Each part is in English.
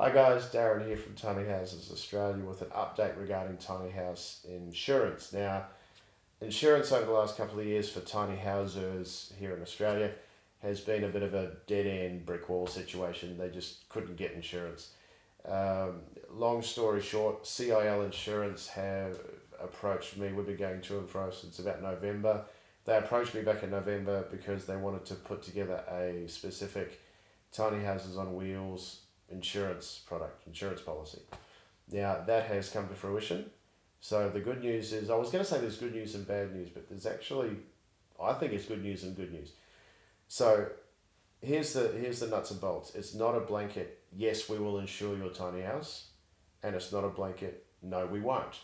Hi guys, Darren here from Tiny Houses Australia with an update regarding tiny house insurance. Now, insurance over the last couple of years for tiny houses here in Australia has been a bit of a dead-end brick wall situation. They just couldn't get insurance. Long story short, CIL Insurance have approached me. We've been going to and fro since about November. They approached me back in November because they wanted to put together a specific tiny houses on wheels insurance policy. Now that has come to fruition. So the good news is, I was going to say there's good news and bad news, but there's actually, I think it's good news and good news. So here's the nuts and bolts. It's not a blanket, yes, we will insure your tiny house, and it's not a blanket, no, we won't.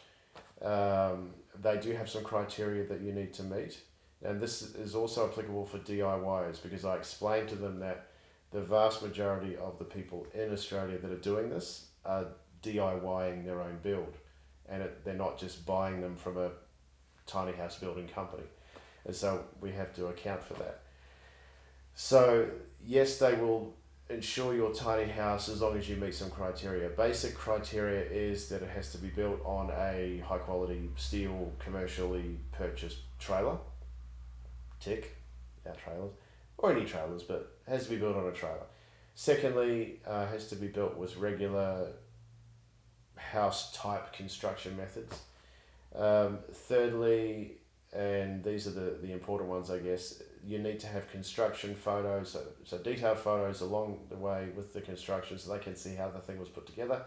They do have some criteria that you need to meet, and this is also applicable for DIYers, because I explained to them that the vast majority of the people in Australia that are doing this are DIYing their own build, and they're not just buying them from a tiny house building company. And so we have to account for that. So yes, they will insure your tiny house as long as you meet some criteria. Basic criteria is that it has to be built on a high quality steel commercially purchased trailer. Tick, our trailers. Or any trailers, but has to be built on a trailer. Secondly, has to be built with regular house type construction methods. Thirdly, and these are the important ones, I guess, you need to have construction photos, so detailed photos along the way with the construction so they can see how the thing was put together.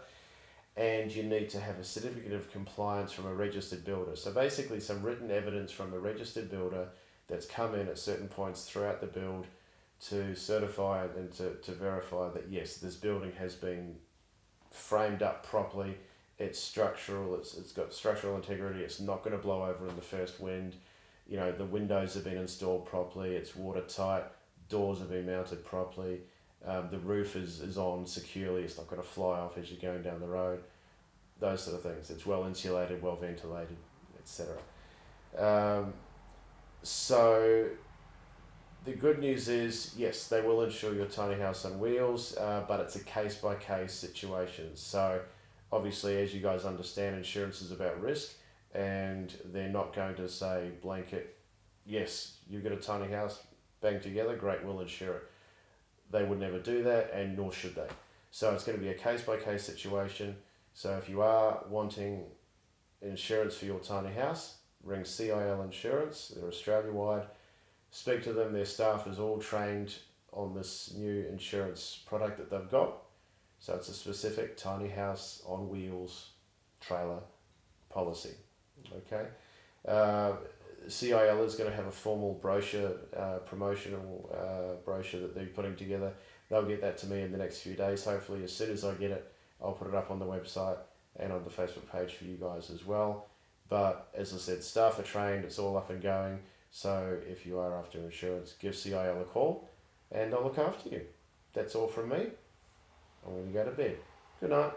And you need to have a certificate of compliance from a registered builder. So basically some written evidence from a registered builder that's come in at certain points throughout the build to certify and to verify that yes, this building has been framed up properly, it's structural, it's got structural integrity, it's not going to blow over in the first wind, you know, the windows have been installed properly, it's watertight, doors have been mounted properly, the roof is on securely, it's not going to fly off as you're going down the road, those sort of things. It's well insulated, well ventilated, etc. So the good news is, yes, they will insure your tiny house on wheels, but it's a case-by-case situation. So obviously, as you guys understand, insurance is about risk, and they're not going to say blanket, yes, you've got a tiny house, bang together, great, we'll insure it. They would never do that, and nor should they. So it's going to be a case-by-case situation. So if you are wanting insurance for your tiny house, ring CIL Insurance. They're Australia-wide. Speak to them. Their staff is all trained on this new insurance product that they've got. So it's a specific tiny house on wheels trailer policy. Okay. CIL is going to have a formal brochure, promotional brochure that they're putting together. They'll get that to me in the next few days. Hopefully, as soon as I get it, I'll put it up on the website and on the Facebook page for you guys as well. But as I said, staff are trained, it's all up and going. So if you are after insurance, give CIL a call and I'll look after you. That's all from me. I'm going to go to bed. Good night.